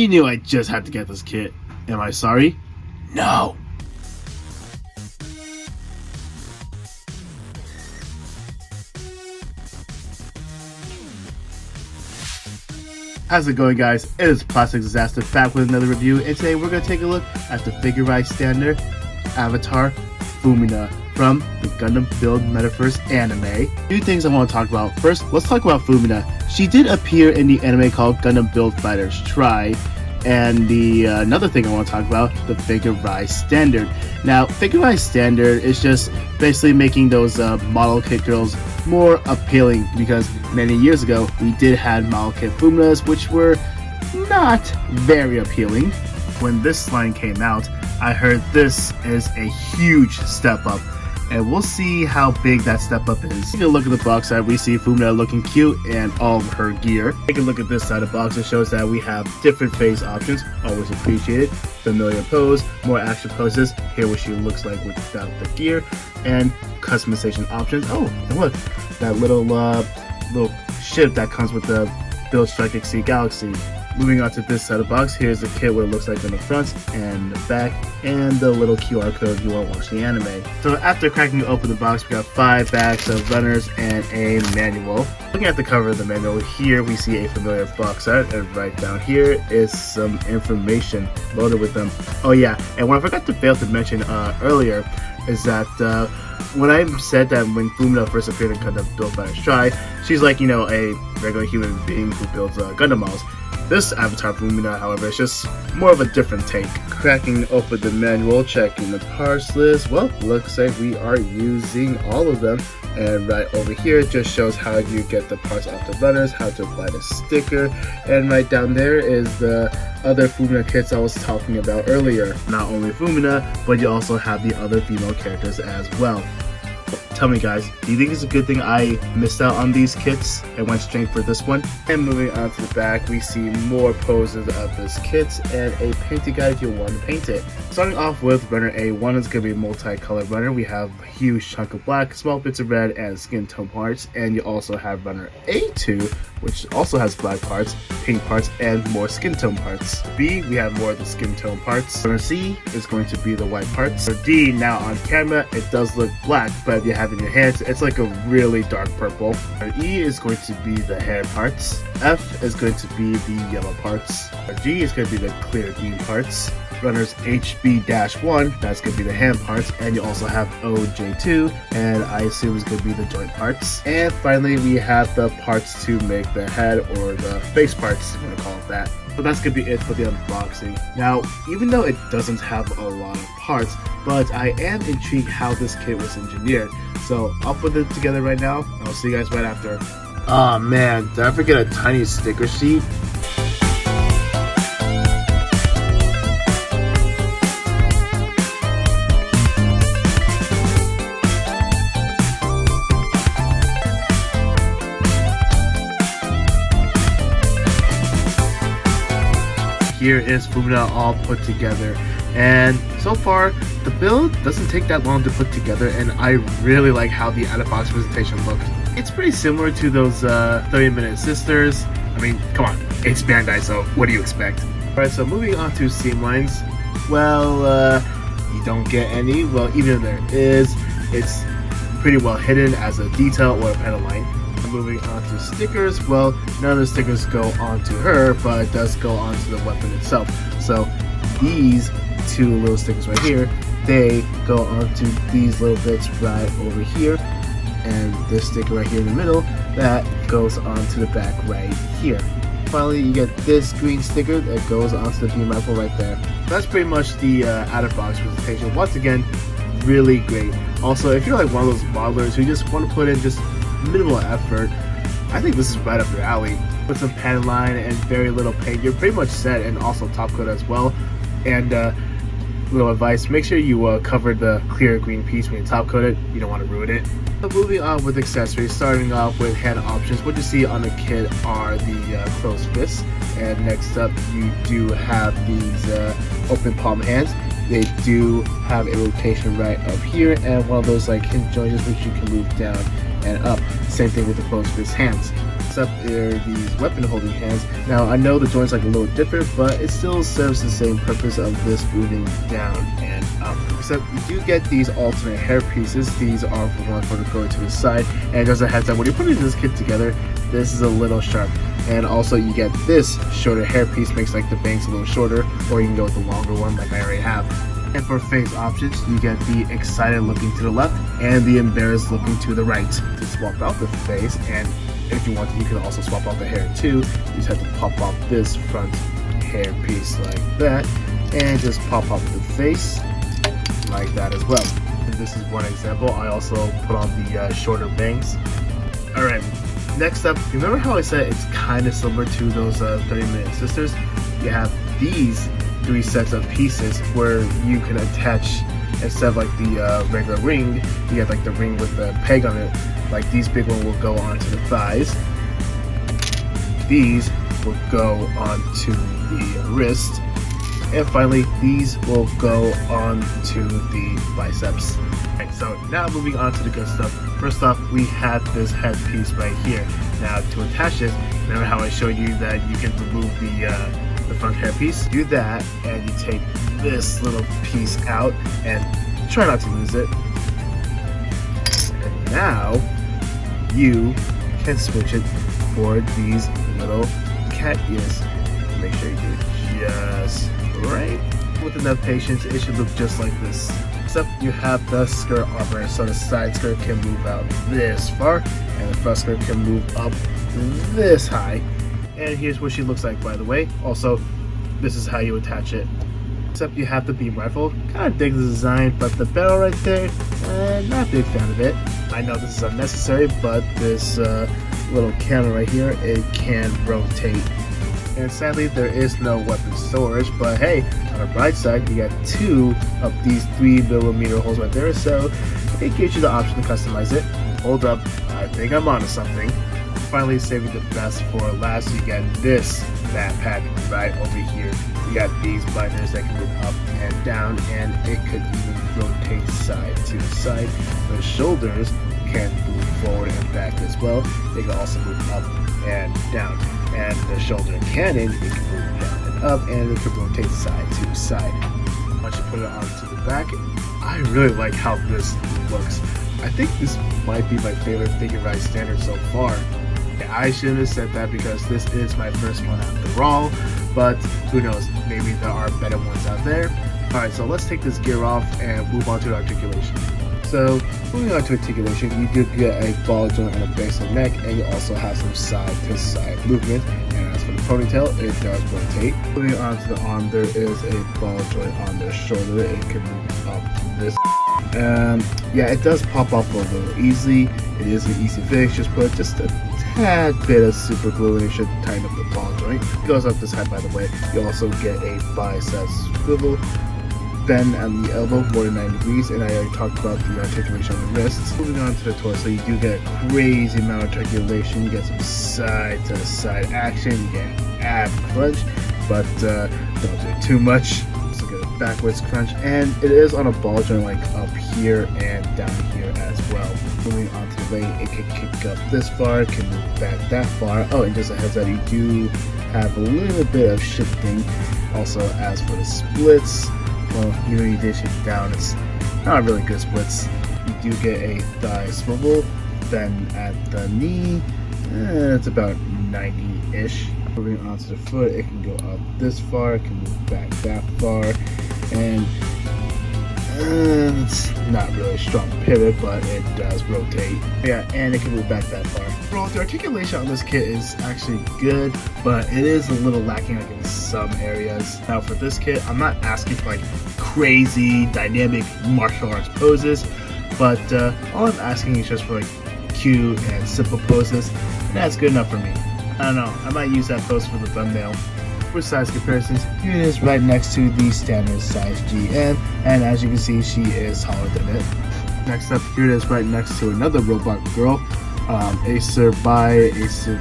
You knew I just had to get this kit. Am I sorry? No. How's it going, guys? It is Plastic Disasta back with another review, and today we're going to take a look at the figure rise standard avatar Fumina from the Gundam Build Metaverse anime. Two things I want to talk about. First, let's talk about Fumina. She did appear in the anime called Gundam Build Fighters Try, and the another thing I want to talk about, the figure rise standard. Now, figure rise standard is just basically making those model kit girls more appealing, because many years ago we did have model kit Fuminas which were not very appealing. When this line came out, I heard this is a huge step up, and we'll see how big that step up is. Take a look at the box art. We see Fumina looking cute and all of her gear. Take a look at this side of the box. It shows that we have different face options, always appreciated. Familiar pose, more action poses, here what she looks like without the gear, and customization options. Oh, and look, that little ship that comes with the Build Strike Exceed Galaxy. Moving on to this side of the box, here's the kit, what it looks like in the front and the back, and the little QR code if you want to watch the anime. So after cracking open the box, we got 5 bags of runners and a manual. Looking at the cover of the manual, here we see a familiar box art, and right down here is some information loaded with them. Oh yeah, and what I forgot to fail to mention earlier is that when I said that when Fumina first appeared in Gundam Build Fighters Try, she's like, you know, a regular human being who builds Gundam models. This avatar Fumina, however, is just more of a different take. Cracking open the manual, checking the parts list, well, looks like we are using all of them. And right over here, it just shows how you get the parts off the runners, how to apply the sticker, and right down there is the other Fumina kits I was talking about earlier. Not only Fumina, but you also have the other female characters as well. Tell me, guys, do you think it's a good thing I missed out on these kits and went straight for this one? And moving on to the back, we see more poses of this kit and a painting guide if you want to paint it. Starting off with runner A1 is going to be a multicolored runner. We have a huge chunk of black, small bits of red, and skin tone parts. And you also have runner A2, which also has black parts, pink parts, and more skin tone parts. B, we have more of the skin tone parts. Runner C is going to be the white parts. For D, now on camera, it does look black, but if you have it in your hands, it's like a really dark purple. Runner E is going to be the hair parts. F is going to be the yellow parts. G is going to be the clear green parts. Runners HB-1, that's going to be the hand parts, and you also have OJ2, and I assume it's going to be the joint parts. And finally, we have the parts to make the head, or the face parts, if you want to call it that. So that's going to be it for the unboxing. Now, even though it doesn't have a lot of parts, but I am intrigued how this kit was engineered. So I'll put it together right now, and I'll see you guys right after. Oh man, did I forget a tiny sticker sheet? Here is Fumina all put together, and so far the build doesn't take that long to put together, and I really like how the out-of-box presentation looked. It's pretty similar to those 30-minute sisters. I mean, come on, it's Bandai, so what do you expect? Alright, so moving on to seam lines. Well, you don't get any. Well, even if there is, it's pretty well hidden as a detail or a panel line. Moving on to stickers, well, none of the stickers go onto her, but it does go onto the weapon itself. So these 2 little stickers right here, they go onto these little bits right over here, and this sticker right here in the middle, that goes onto the back right here. Finally, you get this green sticker that goes onto the beam rifle right there. That's pretty much the out-of-box presentation. Once again, really great. Also, if you're like one of those modelers who just want to put in just minimal effort, I think this is right up your alley. With some pen line and very little paint, you're pretty much set, and also top coat as well. And little advice, make sure you cover the clear green piece when you top coat it. You don't want to ruin it. So moving on with accessories, starting off with hand options. What you see on the kit are the closed fists, and next up you do have these open palm hands. They do have a rotation right up here, and one of those like hinge joints which you can move down and up. Same thing with the closed fist hands. Except they're these weapon holding hands. Now I know the joints like a little different, but it still serves the same purpose of this moving down and up. Except you do get these alternate hair pieces. These are for one for going to the side, and just a heads up, when you're putting this kit together, this is a little sharp. And also you get this shorter hair piece, makes like the bangs a little shorter, or you can go with the longer one like I already have. And for face options, you get the excited looking to the left and the embarrassed looking to the right. To swap out the face, and if you want to, you can also swap out the hair too. You just have to pop off this front hair piece like that, and just pop off the face like that as well. And this is one example. I also put on the shorter bangs. Alright, next up, remember how I said it's kind of similar to those 30-minute sisters? You have these 3 sets of pieces where you can attach, instead of like the regular ring, you get like the ring with the peg on it. Like these big ones will go onto the thighs, these will go onto the wrist, and finally these will go onto the biceps. Right, so now moving on to the good stuff. First off, we have this headpiece right here. Now to attach this, remember how I showed you that you can remove the front hairpiece? Do that, and you take this little piece out, and try not to lose it. And now you can switch it for these little cat ears. Make sure you do it just right. With enough patience, it should look just like this. Except you have the skirt armor, so the side skirt can move out this far, and the front skirt can move up this high. And here's what she looks like, by the way. Also, this is how you attach it. Except you have the beam rifle. Kind of dig the design, but the barrel right there, not a big fan of it. I know this is unnecessary, but this little camera right here, it can rotate. And sadly, there is no weapon storage, but hey, on the bright side, you got 2 of these 3mm holes right there, so it gives you the option to customize it. Hold up, I think I'm onto something. Finally, saving the best for last, you get this backpack right over here. You got these binders that can move up and down, and it could even rotate side to side. The shoulders can move forward and back as well. They can also move up and down. And the shoulder cannon, it can move down and up, and it can rotate side to side. Once you put it onto the back, I really like how this looks. I think this might be my favorite figure ride standard so far. I shouldn't have said that because this is my first one after all, but who knows, maybe there are better ones out there. Alright, so let's take this gear off and move on to the articulation. So, moving on to articulation, you do get a ball joint on the base and neck, and you also have some side-to-side movement. And as for the ponytail, it does rotate. Moving on to the arm, there is a ball joint on the shoulder. It can move up this. Yeah, it does pop off a little easily. It is an easy fix. Just put just a tad bit of super glue, and it should tighten up the ball joint. It goes up this high, by the way. You also get a bicep swivel. Bend at the elbow more than 90 degrees, and I already talked about the articulation on the wrists. Moving on to the torso, you do get a crazy amount of articulation. You get some side to side action, you get ab crunch, but don't do it too much. Also get a backwards crunch, and it is on a ball joint like up here and down here as well. Moving on to the leg, it can kick up this far, it can move back that far. Oh, and just a heads up, you do have a little bit of shifting. Also, as for the splits, well, even though you did shift down, it's not really good splits. You do get a thigh swivel, then at the knee, it's about 90-ish. Moving on to the foot, it can go up this far, it can move back that far, and it's not really a strong pivot, but it does rotate. Yeah, and it can move back that far. Overall, the articulation on this kit is actually good, but it is a little lacking like in some areas. Now for this kit, I'm not asking for like crazy dynamic martial arts poses, but all I'm asking is just for like cute and simple poses, and that's good enough for me. I don't know, I might use that pose for the thumbnail. For size comparisons, here it is right next to the standard size GM, and as you can see, she is taller than it. Next up, here it is right next to another robot girl, Acer by Acer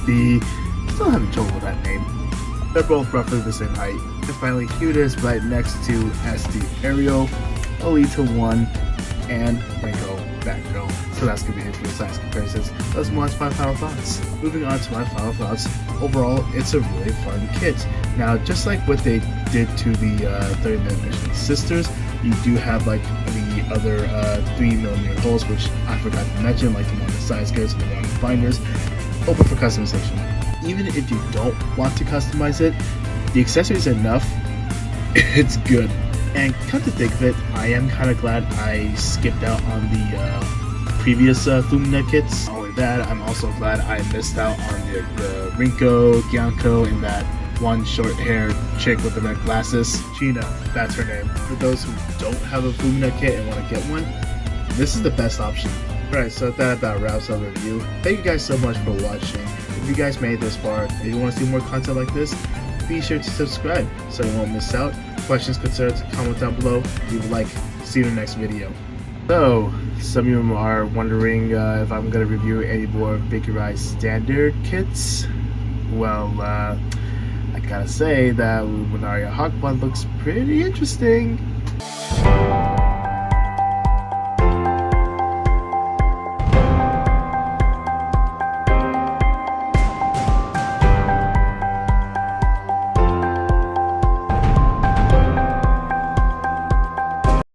B. Still having trouble with that name. They're both roughly the same height. And finally, here it is right next to SD Ariel, Alita 1, and Ringo bad girl. So that's gonna be it for the size comparisons. Let's move on to my final thoughts. Moving on to my final thoughts. Overall, it's a really fun kit. Now, just like what they did to the 30-minute mission sisters, you do have like the other 3mm holes, which I forgot to mention, like the one the size goods and the one the binders, open for customization. Even if you don't want to customize it, the accessories are enough. It's good. And come to think of it, I am kind of glad I skipped out on the previous Fumina kits. Not only that, I'm also glad I missed out on the Rinko, Gyanko, and that one short-haired chick with the red glasses. Gina, that's her name. For those who don't have a Fumina kit and want to get one, this is the best option. Alright, so that about wraps up the review. Thank you guys so much for watching. If you guys made it this far and you want to see more content like this, be sure to subscribe so you won't miss out. Questions, concerns, comment down below. Leave a like. See you in the next video. So, some of you are wondering if I'm going to review any more Figure Eye standard kits. Well, I gotta say that Luminaria Hawk one looks pretty interesting.